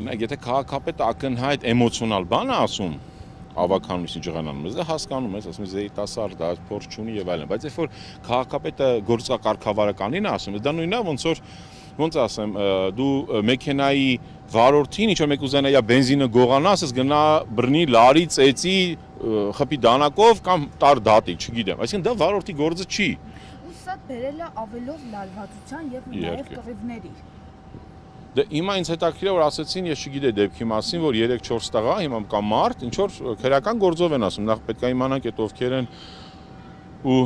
Եթե քաղաքապետը ակնհայտ էմոցիոնալ բան է ասում, ավականից ջղանանում ես, դա հասկանում ես, ասում ես երիտասարդ, դա փորձ չունի եւ այլն, բայց երբ որ քաղաքապետը գործակարգավարականին է ասում, դա նույնն է, ոնց ասեմ, դու մեքենայի վարորդին, ինչ որ մեկ ուզենա բենզինը գողանա, ասես գնա բռնի լարի ծեծի խփի դանակով կամ տար դատի, չգիտեմ, այսինքն դա վարորդի գործը չի։ Ու սա բերել է ավելով լարվածության եւ նաեւ կռիվների։ Դե հիմա ինձ հետաքրքիր է որ ասեցին, ես չգիտեի դեպքի մասին, որ 3-4 տղա հիմա կա մարդ, ինչ որ քրեական գործով են ասում, նախ պետք է իմանանք այդ ովքեր են ու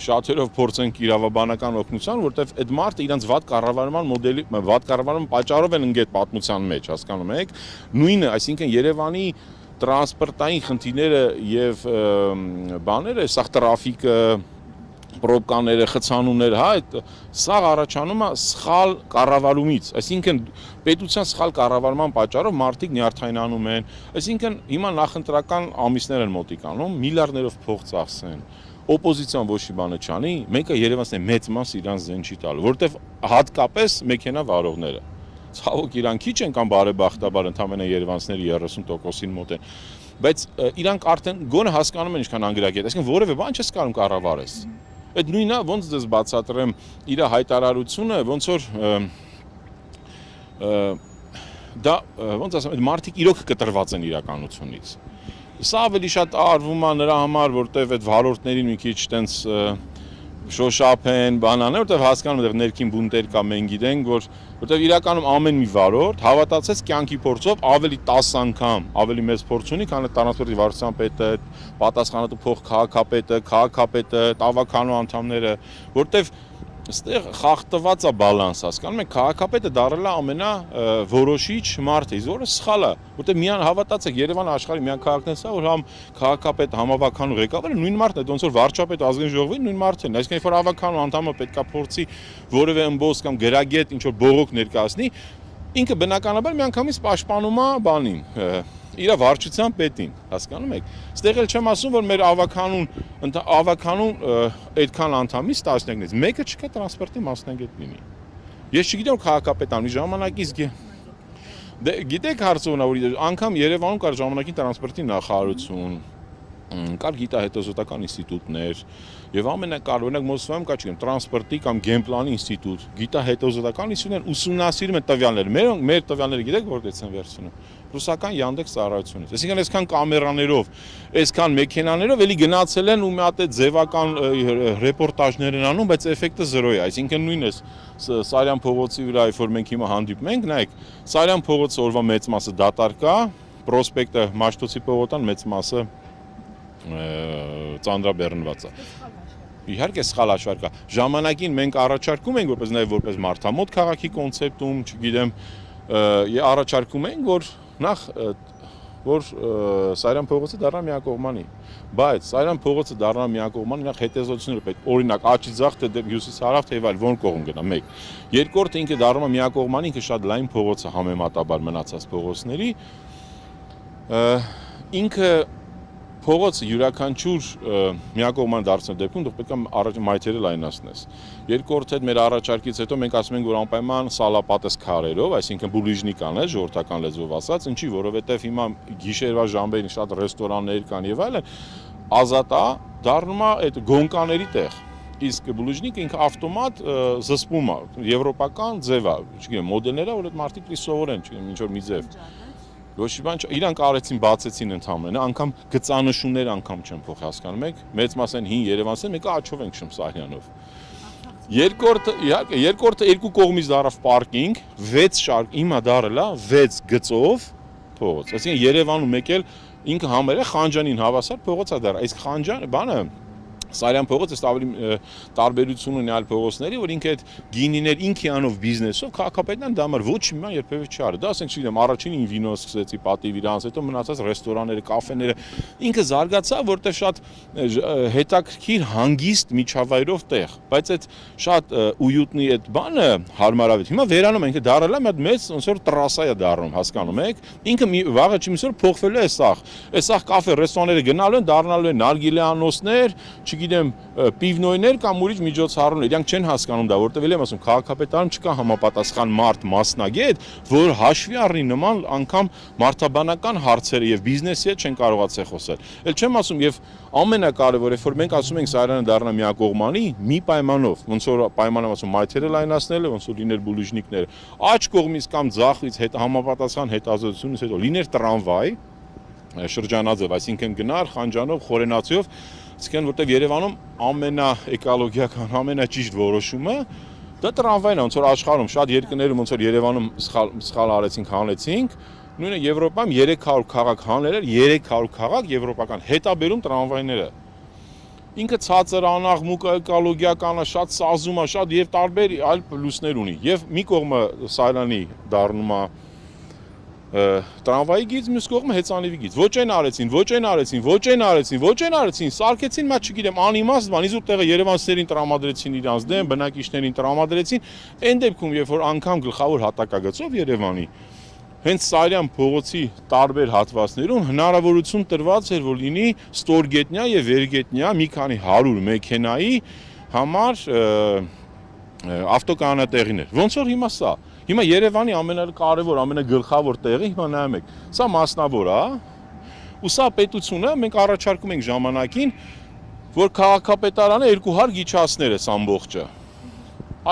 շատերով փորձենք իրավաբանական օգնության, որտեվ այդ մարդը իրենց վատ կառավարման մոդելի, վատ կառավարման պատճառով են ընկել պատմության մեջ, հասկանում եք։ Նույնը, այսինքն Երևանի տրանսպորտային խնդիրները եւ բաները, սա տրաֆիկը պրոբկաները, խցանումները, հա, այդ սա առաջանում է սխալ կառավարումից, այսինքն պետության սխալ կառավարման պատճառով մարդիկ նյարդայնանում են, այսինքն հիմա նախընտրական ամիսներ են մոտիկանում, միլիարդներով փող ծախսեն, օպոզիցիան ոչ մի բանը չանի, մեկը Երևանցի մեծ մասը իրանց զեն չի տալու, որտեվ հատկապես մեքենա վարողները, ցավոք իրան քիչ են կամ բարեբախտաբար ընդամենը երևանցիների 30%-ին մոտ են, բայց իրանք արդեն գոնե հասկանում են ինչքան անգրագետ, այսինքն որևէ բան չես կարող կառավարես։ Այդ նույնն է, ոնց դες բացատրեմ իր հայտարարությունը, ոնց որ դա ոնց ասեմ, այդ մարդիկ իրոք կտրված են իրականությունից։ Սա ավելի շատ արվում է նրա համար, որտեվ այդ վարորդներին մի քիչ տենց շոշափ են, բանաներ, որտեվ հասկանում են ներքին բունտեր կա, մենք գիտենք, որտեվ իրականում ամեն մի վարորդ հավատացած կյանքի փորձով ավելի 10 անգամ ավելի մեծ փորձ ունի, քան տրանսպորտի վարչության պետը, պատասխանատու փող քաղաքապետը, տավականու անդամները, որտեվ այստեղ խախտված է բալանս, հասկանում եք, քաղաքապետը դառել է ամենավորոշիչ մարդը, որը սխալ է, որտեղ միան հավատացեք, Երևանը աշխարհի միակ քաղաքն է սա, որ համ քաղաքապետ, համ ավականու ղեկավարը նույն մարդն է, ոնց որ վարչապետ ազգային ժողովի նույն մարդն է, այսինքն երբ որ ավականու անդամը պետքա փորձի որևէ ըմբոս կամ գրագետ ինչ որ բողոք ներկայացնի, ինքը բնականաբար միանգամից պաշտպանում է բանին, իր վարչության պետին, հասկանում եք։ Ստեղ էլ չեմ ասում, որ մեր ավականուն այդքան անդամից 10-ից մեկը չկա տրանսպորտի մասնագետ լինի։ Ես չգիտեմ քաղաքապետան մի ժամանակից դե գիտեք հարցումն է, որ անգամ Երևանում կար ժամանակին տրանսպորտի նախարարություն, կար գիտահետազոտական ինստիտուտներ եւ ամենակարևորն է Մոսկվայում կա չգիտեմ տրանսպորտի կամ գենպլանի ինստիտուտ, գիտահետազոտական ինստիտուտներ ուսումնասիրում են տվյալները, մեր տվյալները գիտեք որտեղից են վերցնում, ռուսական Yandex ծառայությունից, այսինքն այսքան կամերաներով, այսքան մեքենաներով էլի գնացել են ու մի հատ այդ ձևական ռեպորտաժներ են անում, բայց էֆեկտը 0 է, այսինքն նույնն է Սարյան փողոցի վրա, որ մենք հիմա հանդիպում ենք, նայեք, Սարյան փողոցը օրվա մեծ մասը դատարկ է, պրոսպեկտը Մաշտոցի փողոցան մեծ մասը ծանրաբեռնված է։ Իհարկե սխալ հաշվարկ է։ Ժամանակին մենք առաջարկում ենք որպես նաև որպես մարդամոտ քաղաքի կոնցեպտում, չգիտեմ, առաջարկում ենք, որ նախ որ Սարյան փողոցը դառնա միակողմանի, բայց Սարյան փողոցը դառնա միակողմանի նախ հետազոտությունները պետք, օրինակ աճի ձախ թե հյուսիս հարավ թե այլ ո՞ր կողմ գնա, 1։ Երկրորդը ինքը դառնում է միակողմանի, ինքը շատ լայն փողոց է համեմատաբար մնացած փողոցների, ինքը փողոցը յուրաքանչյուր միակողման դարձնելու դեպքում դու պետք է մայթերը լայնացնես։ Երկրորդ հետ մեր առաջարկից հետո մենք ասում ենք, որ անպայման սալապատես քարերով, այսինքն բուլիժնիկան է, ժողովրդական լեզվով ասած, ինչի, որովհետև հիմա գիշերվա ժամերին շատ ռեստորաններ կան եւ այլն, ազատ է, դառնում է այդ գոնկաների տեղ։ Իսկ բուլիժնիկը ինքը ավտոմատ զսպում է, եվրոպական ձև է, չգիտեմ, մոդելները, որ այդ մարդիկ լի սովորեն, չգիտեմ, ինչ որ մի ձև։ Ոչ մի բան, իրանք արեցին, բացեցին ընդհանրապես, անգամ գծանշումներ անգամ չեն փոխ հասկանում եք, մեծ մաս են հին երևանցիներ, մեկը աչով ենք շում Սարյանով։ Երկրորդը երկու կողմից դարավ պարկինգ, 6 շարք, հիմա դարել է 6 գծով փողոց։ Այսինքն Երևանում մեկ էլ ինքը համեր է Խանջանին հավասար փողոց է դարել։ Իսկ Խանջան բանը Սարյան փողոցը ավելի տարբերություն ունի այլ փողոցների, որ ինքը այդ գինիներ ինքի անով բիզնեսով քաղաքապետն դա համար ոչ մի բան երբևէ չի արել։ Դա ասենք չգիտեմ, առաջինին վինո սկսեցի պատիվ իրանց, հետո մնացած ռեստորանները, կաֆեները, ինքը զարգացավ, որտեղ շատ հետաքրքիր հանգիստ միջավայրով տեղ, բայց այդ շատ ույուտնի այդ բանը հարմարավետ։ Հիմա վերանում է, ինքը դարել է մի հատ մեծ ոնց որ տրասա է դառնում, հասկանում եք։ Ինքը վաղը չիմիսոր փոխվելու է սաղ։ Այս սաղ կաֆե ռեստորանները գնալու են, դառնալու են նարգիլե անոցներ, չգիտեմ, պիվնոյներ կամ ուրիշ միջոցառումներ, իրանք չեն հասկանում դա, որտեղ էլ եմ ասում, քաղաքապետարանում չկա համապատասխան մարդ մասնագետ, որ հաշվի առնի նման անգամ մարդաբանական հարցերը եւ բիզնեսի հետ չեն կարողացել խոսել։ Էլ չեմ ասում եւ ամենակարևորը, որ մենք ասում ենք Սարյանը դառնա միակողմանի, մի պայմանով, ոնց որ պայմանով ասում մայթերը լայնացնելը, ոնց որ լիներ բուլուժնիկները, աջ կողմից կամ ձախից հետ համապատասխան հետազոտությունից հետո լիներ տրամվայ շրջանաձև, այսինքն գնար խանջանով, խորենացիով, այսինքն որտեղ Երևանում ամենաէկոլոգիական, ամենաճիշտ որոշումը դա տրամվայն է, ոնց որ աշխարհում շատ երկրներում ոնց որ Երևանում սխալ արեցինք, հանեցինք, նույնը Եվրոպայում 300 քաղաք հանել էր, 300 քաղաք եվրոպական հետաբերում տրամվայները։ Ինքը ցածր անաղմուկ էկոլոգիական է, շատ սազում է, շատ եւ տարբեր այլ պլյուսներ ունի։ Եվ մի կողմը Սարյանի դառնում է տրամվայի գիծ, մյուս կողմը հեծանիվի գիծ։ Ոչ այն արեցին, ոչ այն արեցին, ոչ այն արեցին, ոչ այն արեցին, սարքեցին, մա չգիտեմ, անիմաստ բան, իզուր տեղը երևանցիներին տրամադրեցին իրանց դեմ, բնակիչներին տրամադրեցին, այն դեպքում, երբ որ անգամ գլխավոր հատակագծով Երևանի հենց Սարյան փողոցի տարբեր հատվածներում հնարավորություն տրված էր, որ լինի ստորգետնյա եւ վերգետնյա մի քանի 100 մեքենայի համար ավտոկանատեղիներ։ Ոնց որ հիմա սա Հիմա Երևանի ամենակարևոր, ամենագլխավոր տեղը հիմա նայում եք, սա մասնավոր է, ու սա պետությունը մենք առաջարկում ենք ժամանակին, որ քաղաքապետարանը 200 գիչացներ է ամբողջը։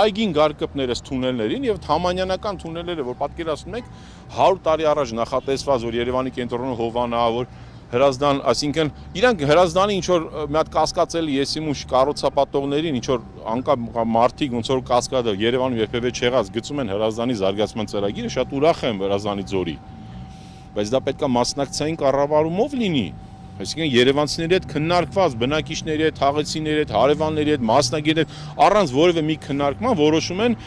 Այգին գարկպներս թունելներին եւ թամանյանական թունելները, որ պատկերացնում եք 100 տարի առաջ նախատեսված, որ Երևանի կենտրոնը հովանա, որ Հրազդան, այսինքն իրանք Հրազդանի ինչ որ մի հատ կասկածելի եսիմուշ կառուցապատողներին ինչ որ անկամ մարդիկ ոնց որ կասկադը Երևանում երբևէ չեղած գծում են Հրազդանի զարգացման ծրագիրը, շատ ուրախ եմ Հրազդանի ձորի։ Բայց դա պետք է մասնակցային կառավարումով լինի։ Այսինքն երևանցիների հետ քննարկված, բնակիչների հետ, թաղեցիների հետ, հարևանների հետ, մասնագետների հետ առանց որևէ մի քննարկման որոշում են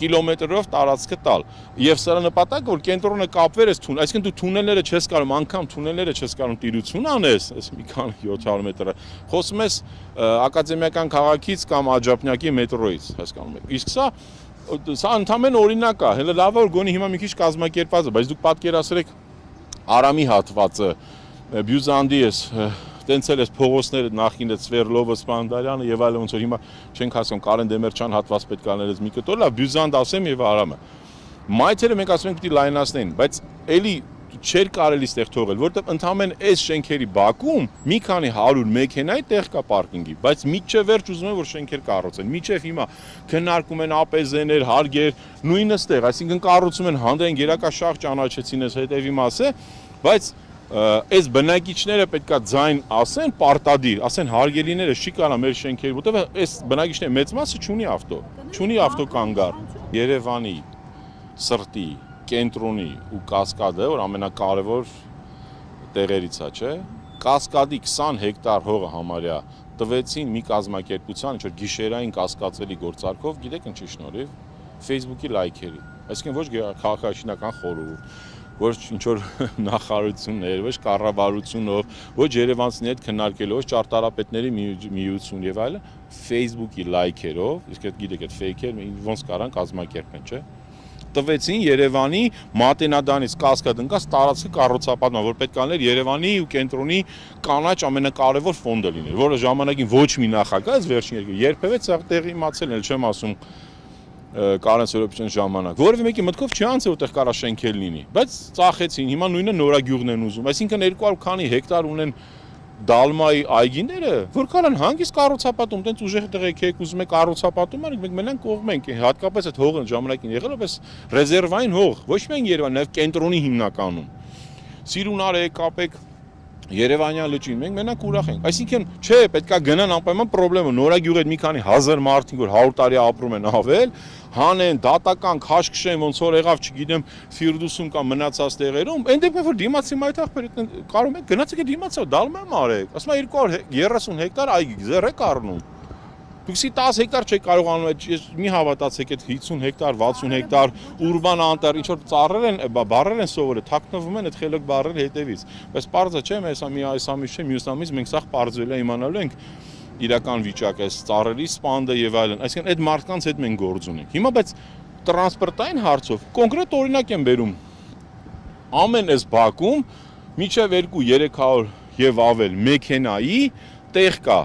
կիլոմետրով տարածքը տալ։ Եվ սրա նպատակը որ կենտրոնը կապվեր այս թուն, այսինքն դու թունելները չես կարող, անգամ թունելները չես կարող տիրություն անես, այս մի քանի 700 մետրը։ Խոսում ես ակադեմիական քաղաքից կամ Աջափնյակի մետրոյից, հասկանում եք։ Իսկ սա ընդհանրապես օրինակ է, հենց լավ է որ գոնի հիմա մի քիչ կազմակերպված է, բայց դուք պատկերացրեք Արամի հատվածը Բյուզանդի ես, տենցել ես փողոցները նախինը Սվերլովը, Սպանդարյանը եւ այլն ոնց որ հիմա չենք հասկանում Կարեն Դեմերչյան հատված պետք է անել մի կտոր, լավ Բյուզանդ ասեմ եւ Արամը։ Մայթերը մենք ասում ենք պիտի լայնացնեն, բայց էլի չէր կարելի ստեղ թողել, որտեղ ընդհանրեն այս շենքերի բակում մի քանի 100 մեքենայի տեղ կա պարկինգի, բայց միջև վերջ ուզում են որ շենքեր կառուցեն։ Միջև հիմա քննարկում են ԱՊԶ-ներ, հարգեր, նույնը ստեղ, այսինքն կառուցում են հանդեն գերակաշաղ ճանաչեցին այս հետևի մասը, բայց այս բնակիչները պետքա ձայն ասեն պարտադիր, ասեն հարգելիները չի կարա մեր շենքերի, որտեղ այս բնակիչների մեծ մասը չունի ավտո, չունի ավտոկանգար։ Երևանի սրտի, կենտրոնի ու Կասկադը, որ ամենակարևոր տեղերից է, չէ, Կասկադի 20 հեկտար հողը համարյա տվեցին մի կազմակերպության, ինչ որ գիշերային կասկածելի գործարքով, գիտեք ինչի շնորհիվ, Facebook-ի լայքերի, այսինքն ոչ քաղաքաշինական խորհուրդ, ոչ ինչ որ նախարարություններ, ոչ կառավարությունով, ոչ երևանցիների հետ քննարկելով, ոչ ճարտարապետների միություն եւ այլն, Facebook-ի լայքերով, իսկ այդ գիտեք այդ ֆեյքեր ոնց կարան կազմակերպեն, չէ։ Տվեցին Երևանի Մատենադանից Կասկադ ընկած տարածքը կառուցապատման, որ պետք է աներ Երևանի ու կենտրոնի կանաչ ամենակարևոր ֆոնդը լիներ, որը ժամանակին ոչ մի նախագահ, այս վերջին երբևէ տեղի իմացել էլ չեմ ասում Կարեն Սերոպյան ժամանակ։ Որևէ մեկի մտքով չի անցել որտեղ կարա շենքեր լինի, բայց ծախեցին, հիմա նույնը նորագյուղն են ուզում, այսինքն 200 քանի հեկտար ունեն Դալմայի այգիները, որ կարան հանգիստ կառուցապատում, տենց ուժեղ տեղեք եք ուզում եք կառուցապատում արեք, մենք մենակ կողմենք, հատկապես այդ հողը ժամանակին եղել պես ռեզերվային հող, ոչ միայն Երևան, նաև կենտրոնի հիմնականում։ Սիրունարը կապեք Երևանյան լճին, մենք մենակ ուրախ ենք։ Այսինքն, չէ, պետքա գնան անպայման խնդրեմը, նորագյուղ այդ մի քանի 1000 մարդիկ, որ 100 տարի ապրում են ավել, հանեն, դատական քաշքշեն, ոնց որ եղավ, չգիտեմ, Ֆիրդուսում կամ մնացած տեղերում, այն դեպքում որ դիմացի մայթախբեր կարող եք գնացեք այդ դիմացը դալմամ արեք։ Ասում է 230 հեկտար այգի ձեռ եք առնում։ Դուք 10 հեկտար չեք կարող անում, այդ մի հավատացեք այդ 50 հեկտար, 60 հեկտար ուրբան անտառ, ինչ որ ծառեր են, բարեր են սովորել, թաքնվում են այդ խելոք բարեր հետևից։ Բայց պարզը չէ, այս ամիս չէ, մյուս ամիս մենք սա պարզվել է իմանալու ենք իրական վիճակը, այս ծառերի սպանդը եւ այլն։ Այսինքն այդ մարդկանց հետ մենք գործ ունենք։ Հիմա բայց տրանսպորտային հարցով կոնկրետ օրինակ եմ բերում։ Ամեն այս բակում միջև 2-300 եւ ավել մեքենայի տեղ կա։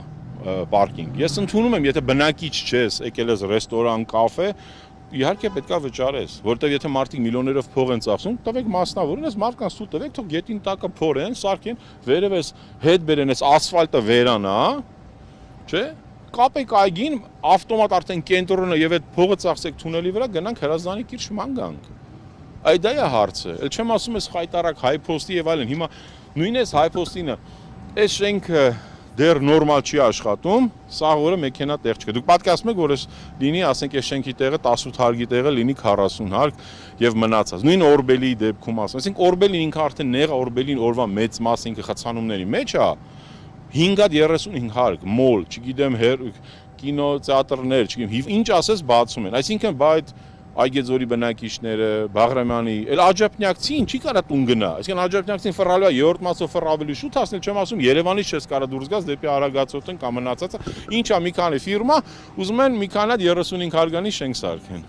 պարկինգ։ Ես ընդունում եմ, եթե բնակիչ չես, եկել ես ռեստորան, կաֆե, իհարկե պետքա վճարես, որտեղ եթե մարդիկ միլիոներով փող են ծախսում, տվեք մասնավորին, այս մարդկանց ցույց տվեք, թող գետին տակը փորեն, սարքեն, վերևես հետ բերեն, այս ասֆալտը վերանա, չէ՞։ Կապեք այգին, ավտոմատ արդեն կենտրոնը եւ այդ փողը ծախսեք թունելի վրա, գնանք հրազդանի կիրճ ման գանք։ Այդ դա է հարցը։ Էլ չեմ ասում ես խայտարակ հայփոստի եւ այլն։ Հիմա նույն էս հայփոստինը, այս շենքը դեռ նորմալ չի աշխատում, սա որը մեքենա տեղ չկա։ Դուք պատկերացնում եք, որ այս լինի, ասենք, այս շենքի տեղը 18 հարկի տեղը լինի 40 հարկ եւ մնացած։ Նույն Օրբելի դեպքում ասում, այսինքն Օրբելին ինքը արդեն նեղ Օրբելին օրվա մեծ մասը ինքը խցանումների մեջ է, 535 հարկ, մոլ, չգիտեմ, կինո, թատրներ, չգիտեմ, ինչ ասես բացում են։ Այսինքն, բայց Այգեձորի բնակիչները, Բաղրամյանի, էլ աջափնյակցին չի կարա տուն գնա։ Այսինքն աջափնյակցին ֆռալու է, երրորդ մասով ֆռավելի շուտ հասնել, չեմ ասում, Երևանից չես կարա դուրս գաս դեպի Արագածոտնն կամ մնացածը։ Ինչա մի քանի ֆիրմա ուզում են մի քանի հատ 35 հարգանի շենք սարքեն։